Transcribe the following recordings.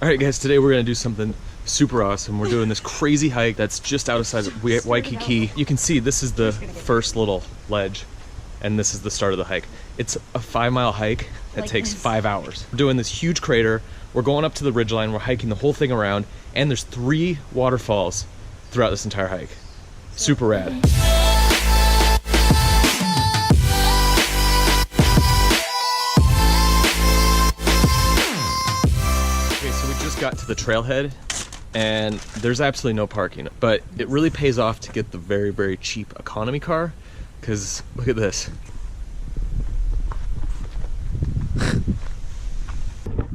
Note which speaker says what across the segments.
Speaker 1: All right, guys, today we're gonna do something super awesome. We're doing this crazy hike that's just outside of Waikiki. You can see this is the first little ledge, and this is the start of the hike. It's a 5-mile hike that takes 5 hours. We're doing this huge crater. We're going up to the ridgeline. We're hiking the whole thing around, and there's 3 waterfalls throughout this entire hike. Super rad. Okay, so we just got to the trailhead, and there's absolutely no parking, but it really pays off to get the very, very cheap economy car, because look at this.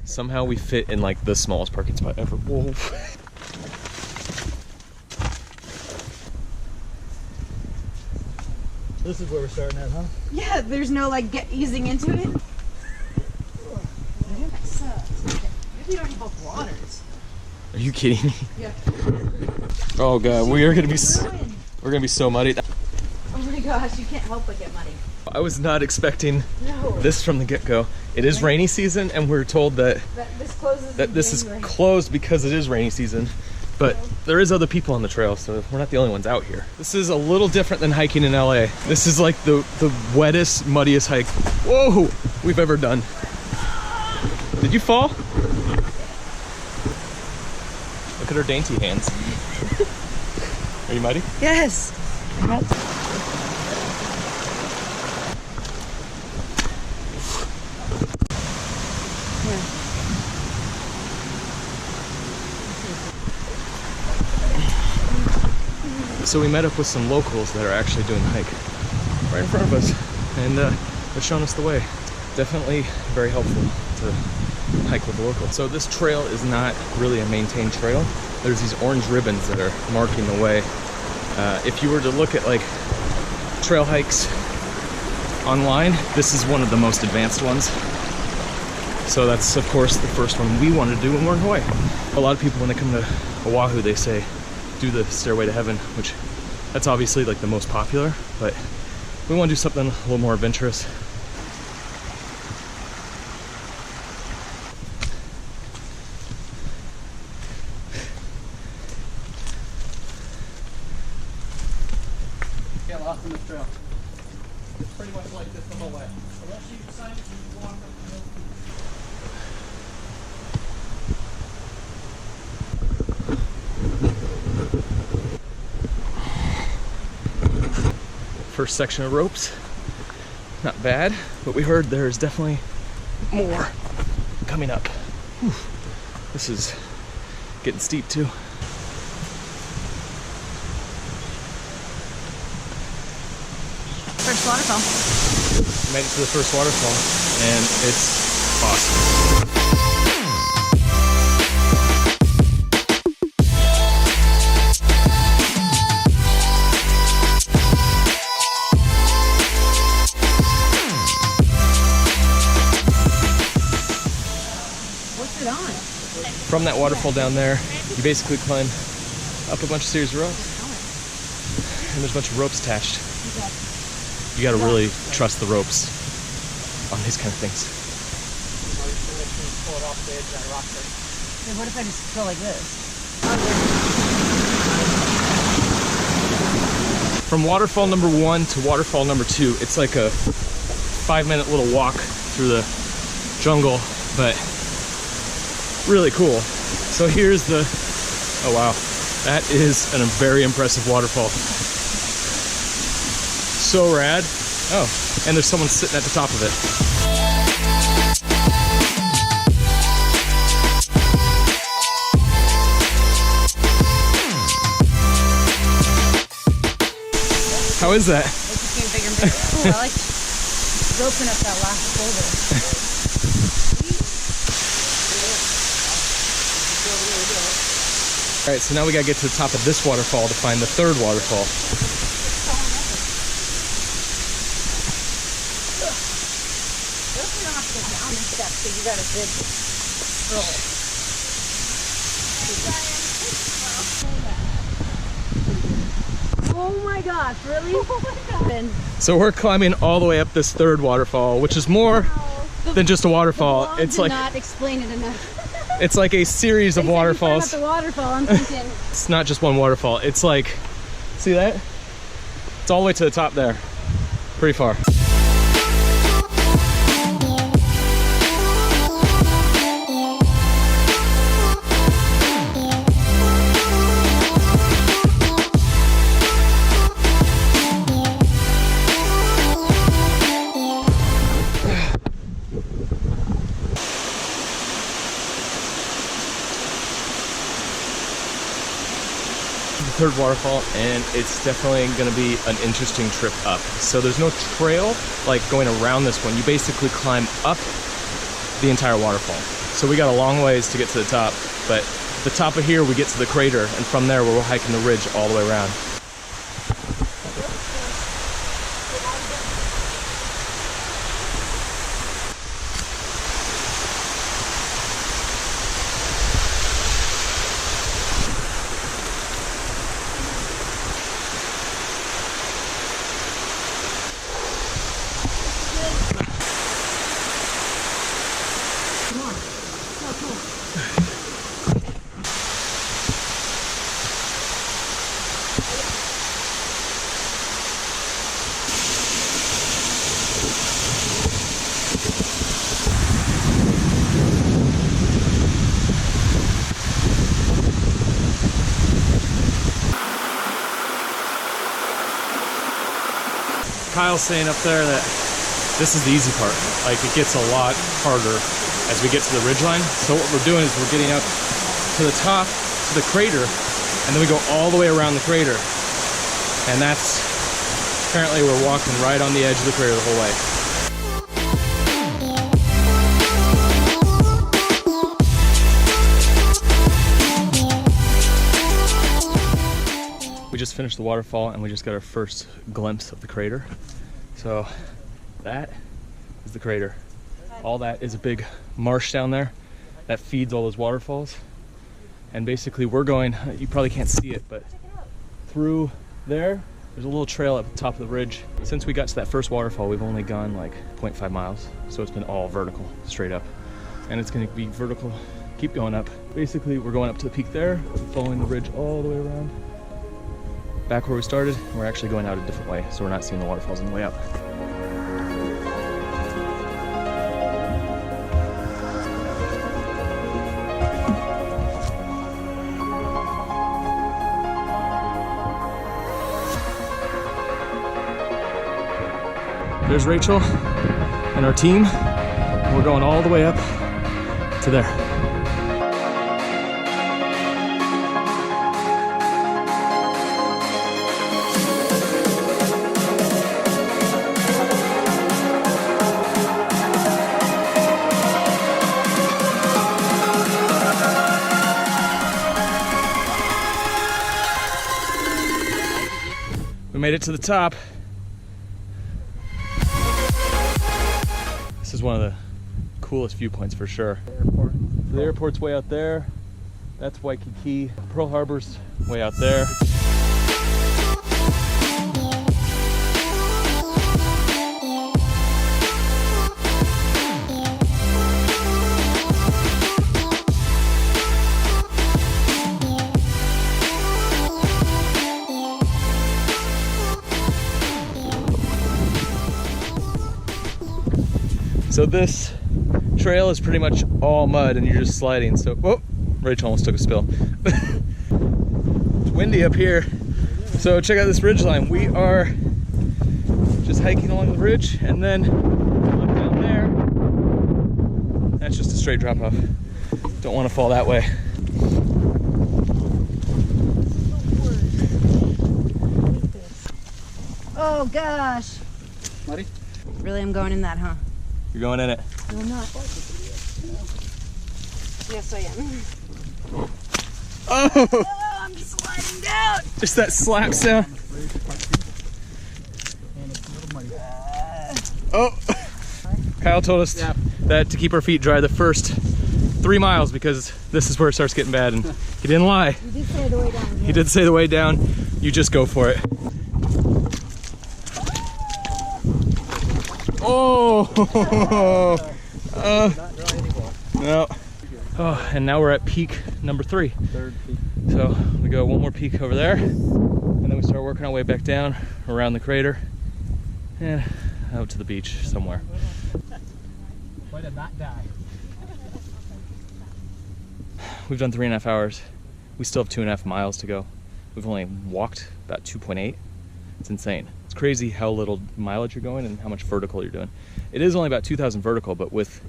Speaker 1: Somehow we fit in like the smallest parking spot ever. Whoa.
Speaker 2: This is where we're starting at, huh?
Speaker 3: Yeah, there's no like easing into it. That sucks. Maybe you don't need both waters.
Speaker 1: Are you kidding me?
Speaker 3: Yeah.
Speaker 1: Oh god, we're gonna be so muddy.
Speaker 3: Oh my gosh, you can't help but get muddy.
Speaker 1: I was not expecting this from the get-go. It is rainy season, and we're told that this is closed because it is rainy season. But there is other people on the trail, so we're not the only ones out here. This is a little different than hiking in LA. This is like the wettest, muddiest hike, whoa, we've ever done. Did you fall? Look at her dainty hands. Are you muddy?
Speaker 3: Yes.
Speaker 1: So we met up with some locals that are actually doing the hike right in front of us, and they're showing us the way. Definitely very helpful to hike with the locals. So this trail is not really a maintained trail. There's these orange ribbons that are marking the way. If you were to look at like trail hikes online, this is one of the most advanced ones. So that's of course the first one we want to do when we're in Hawaii. A lot of people when they come to Oahu, they say do the Stairway to Heaven, which that's obviously like the most popular, but we want to do something a little more adventurous.
Speaker 2: Get lost in this trail. It's pretty much like this the whole way. Unless you decide to walk up the hill.
Speaker 1: First section of ropes, not bad, but we heard there's definitely more coming up. Whew. This is getting steep too.
Speaker 3: First waterfall.
Speaker 1: Made it to the first waterfall, and it's awesome. From that waterfall down there, you basically climb up a bunch of series of ropes, and there's a bunch of ropes attached. You gotta really trust the ropes on these kind of things.
Speaker 3: Then what if I just go like this?
Speaker 1: From waterfall number 1 to waterfall number 2, it's like a 5-minute little walk through the jungle, but really cool. So here's the, oh wow, that is a very impressive waterfall. So rad. Oh, and there's someone sitting at the top of it. How is that?
Speaker 3: It's getting bigger and bigger. Cool, I like roping up that last boulder.
Speaker 1: All right, so now we gotta get to the top of this waterfall to find the third waterfall.
Speaker 3: You don't have to go down the steps, so you got a good roll. Oh my gosh, really? Oh my god.
Speaker 1: So we're climbing all the way up this third waterfall, which is more than just a waterfall. It's like
Speaker 3: not explain it enough.
Speaker 1: It's like a series of waterfalls.
Speaker 3: The waterfall, I'm thinking.
Speaker 1: It's not just one waterfall. It's like, see that? It's all the way to the top there. Pretty far. Third waterfall, and it's definitely going to be an interesting trip up. So there's no trail like going around this one. You basically climb up the entire waterfall. So we got a long ways to get to the top, but at the top of here we get to the crater, and from there we're hiking the ridge all the way around. Kyle's saying up there that this is the easy part. Like, it gets a lot harder as we get to the ridgeline. So what we're doing is we're getting up to the top, to the crater, and then we go all the way around the crater. And that's, apparently we're walking right on the edge of the crater the whole way. We just finished the waterfall and we just got our first glimpse of the crater. So that is the crater. All that is a big marsh down there that feeds all those waterfalls. And basically we're going, you probably can't see it, but through there's a little trail at the top of the ridge. Since we got to that first waterfall, we've only gone like 0.5 miles. So it's been all vertical, straight up. And it's gonna be vertical, keep going up. Basically we're going up to the peak there, following the ridge all the way around. Back where we started, we're actually going out a different way, so we're not seeing the waterfalls on the way up. There's Rachel and our team. We're going all the way up to there. We made it to the top. This is one of the coolest viewpoints for sure. The airport's way out there. That's Waikiki. Pearl Harbor's way out there. So this trail is pretty much all mud and you're just sliding. So, whoa, Rachel almost took a spill. It's windy up here. So check out this ridge line. We are just hiking along the ridge, and then up down there, that's just a straight drop off. Don't want to fall that way.
Speaker 3: Oh gosh.
Speaker 2: Muddy?
Speaker 3: Really, I'm going in that, huh?
Speaker 1: You're going in it.
Speaker 3: No, I'm not. Yes, I am.
Speaker 1: Oh!
Speaker 3: I'm sliding down.
Speaker 1: Just that slap sound. Oh! Kyle told us that to keep our feet dry the first 3 miles, because this is where it starts getting bad, and he didn't lie.
Speaker 3: You did say the way down.
Speaker 1: He did say the way down. You just go for it. Oh! No. Oh, and now we're at peak number 3.
Speaker 2: Third peak.
Speaker 1: So we go one more peak over there, and then we start working our way back down around the crater and out to the beach somewhere.
Speaker 2: Why did that die?
Speaker 1: We've done 3.5 hours. We still have 2.5 miles to go. We've only walked about 2.8. It's insane. It's crazy how little mileage you're going and how much vertical you're doing. It is only about 2,000 vertical, but with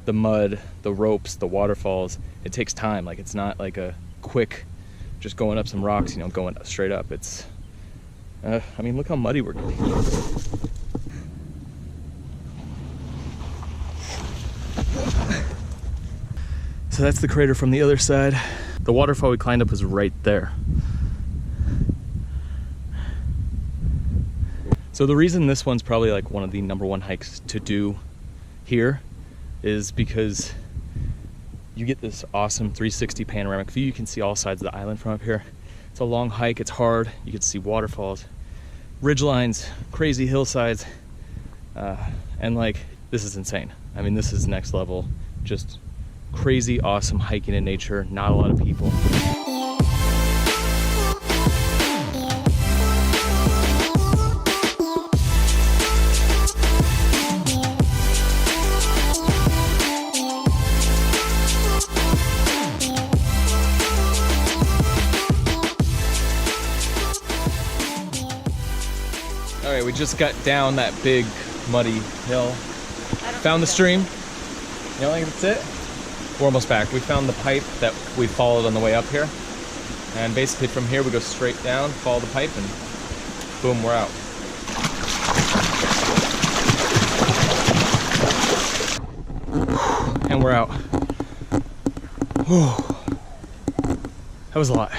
Speaker 1: the mud, the ropes, the waterfalls, it takes time. Like, it's not like a quick, just going up some rocks, you know, going straight up. It's, I mean, look how muddy we're getting. So that's the crater from the other side. The waterfall we climbed up was right there. So the reason this one's probably like one of the #1 hikes to do here is because you get this awesome 360 panoramic view. You can see all sides of the island from up here. It's a long hike, it's hard. You can see waterfalls, ridgelines, crazy hillsides, and like, this is insane. I mean, this is next level, just crazy awesome hiking in nature, not a lot of people. All right, we just got down that big muddy hill. Found the stream. You don't think that's it? We're almost back. We found the pipe that we followed on the way up here. And basically from here we go straight down, follow the pipe, and boom, we're out. And we're out. Whew. That was a lot.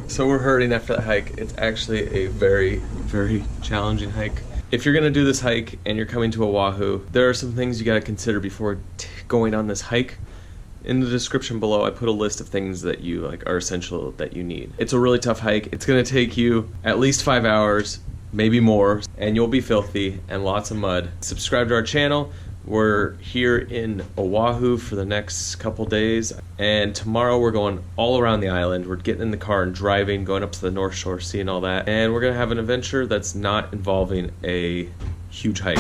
Speaker 1: So we're hurting after that hike. It's actually a very, very challenging hike. If you're gonna do this hike and you're coming to Oahu, there are some things you gotta consider before going on this hike. In the description below, I put a list of things that you like are essential that you need. It's a really tough hike. It's gonna take you at least 5 hours, maybe more, and you'll be filthy and lots of mud. Subscribe to our channel. We're here in Oahu for the next couple days, and tomorrow we're going all around the island. We're getting in the car and driving, going up to the North Shore, seeing all that, and we're gonna have an adventure that's not involving a huge hike.